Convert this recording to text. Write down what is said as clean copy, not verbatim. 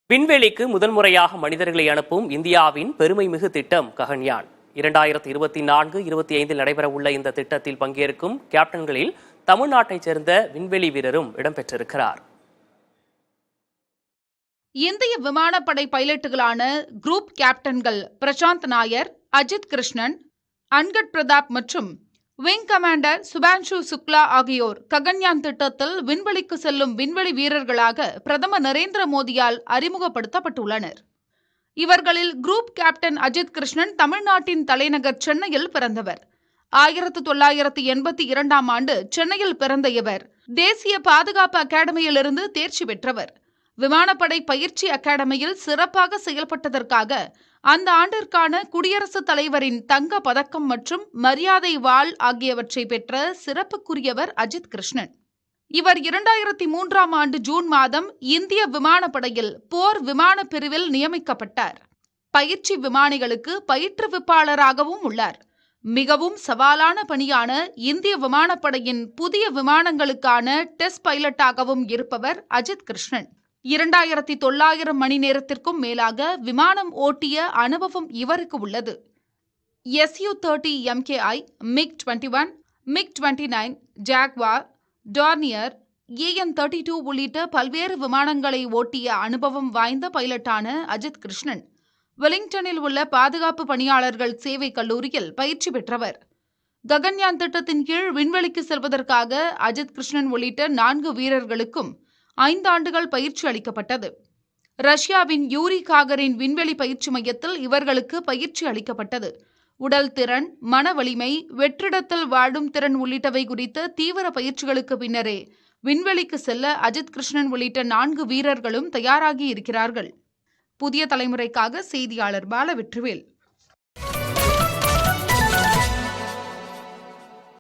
விண்வெளிக்கு முதன்முறையாக மனிதர்களை அனுப்பும் இந்தியாவின் பெருமைமிகு திட்டம் ககன்யான் 2024-25 நடைபெறவுள்ள இந்த திட்டத்தில் பங்கேற்கும் கேப்டன்களில் தமிழ்நாட்டைச் சேர்ந்த விண்வெளி வீரரும் இடம்பெற்றிருக்கிறார். இந்திய விமானப்படை பைலட்டுகளான குரூப் கேப்டன்கள் பிரசாந்த் நாயர், அஜித் கிருஷ்ணன், அன்கட் பிரதாப் மற்றும் விங் கமாண்டர் சுபான்ஷு சுக்லா ஆகியோர் ககன்யான் திட்டத்தில் விண்வெளிக்கு செல்லும் விண்வெளி வீரர்களாக பிரதமர் நரேந்திர மோடியால் அறிமுகப்படுத்தப்பட்டுள்ளனர். இவர்களில் குரூப் கேப்டன் அஜித் கிருஷ்ணன் தமிழ்நாட்டின் தலைநகர் சென்னையில் பிறந்தவர். 1982ஆம் ஆண்டு சென்னையில் பிறந்த இவர் தேசிய பாதுகாப்பு அகாடமியிலிருந்து தேர்ச்சி பெற்றவர். விமானப்படை பயிற்சி அகாடமியில் சிறப்பாக செயல்பட்டதற்காக அந்த ஆண்டிற்கான குடியரசுத் தலைவரின் தங்க பதக்கம் மற்றும் மரியாதை வாள் ஆகியவற்றை பெற்ற சிறப்புக்குரியவர் அஜித் கிருஷ்ணன். இவர் 2003ஆம் ஆண்டு ஜூன் மாதம் இந்திய விமானப்படையில் போர் விமான பிரிவில் நியமிக்கப்பட்டார். பயிற்சி விமானிகளுக்கு பயிற்றுவிப்பாளராகவும் உள்ளார். மிகவும் சவாலான பணியான இந்திய விமானப்படையின் புதிய விமானங்களுக்கான டெஸ்ட் பைலட்டாகவும் இருப்பவர் அஜித் கிருஷ்ணன். 2900 மணி நேரத்திற்கும் மேலாக விமானம் ஓட்டிய அனுபவம் இவருக்கு உள்ளது. Su-30 MKI, MiG-21, MiG-29, Jaguar, Dornier, AN-32 உள்ளிட்ட பல்வேறு விமானங்களை ஓட்டிய அனுபவம் வாய்ந்த பைலட்டான அஜித் கிருஷ்ணன் வெலிங்டனில் உள்ள பாதுகாப்பு பணியாளர்கள் சேவை கல்லூரியில் பயிற்சி பெற்றவர். ககன்யான் திட்டத்தின் கீழ் விண்வெளிக்கு செல்வதற்காக அஜித் கிருஷ்ணன் உள்ளிட்ட 4 வீரர்களுக்கும் 5 ஆண்டுகள் பயிற்சி அளிக்கப்பட்டது. ரஷ்யாவின் யூரி காகரின் விண்வெளி பயிற்சி மையத்தில் இவர்களுக்கு பயிற்சி அளிக்கப்பட்டது. உடல் திறன், மன வலிமை, வெற்றிடத்தில் வாழும் திறன் உள்ளிட்டவை குறித்த தீவிர பயிற்சிகளுக்கு பின்னரே விண்வெளிக்கு செல்ல அஜித் கிருஷ்ணன் உள்ளிட்ட 4 வீரர்களும் தயாராகி இருக்கிறார்கள். புதிய தலைமுறைக்காக செய்தியாளர் பாலவெற்றிவேல்.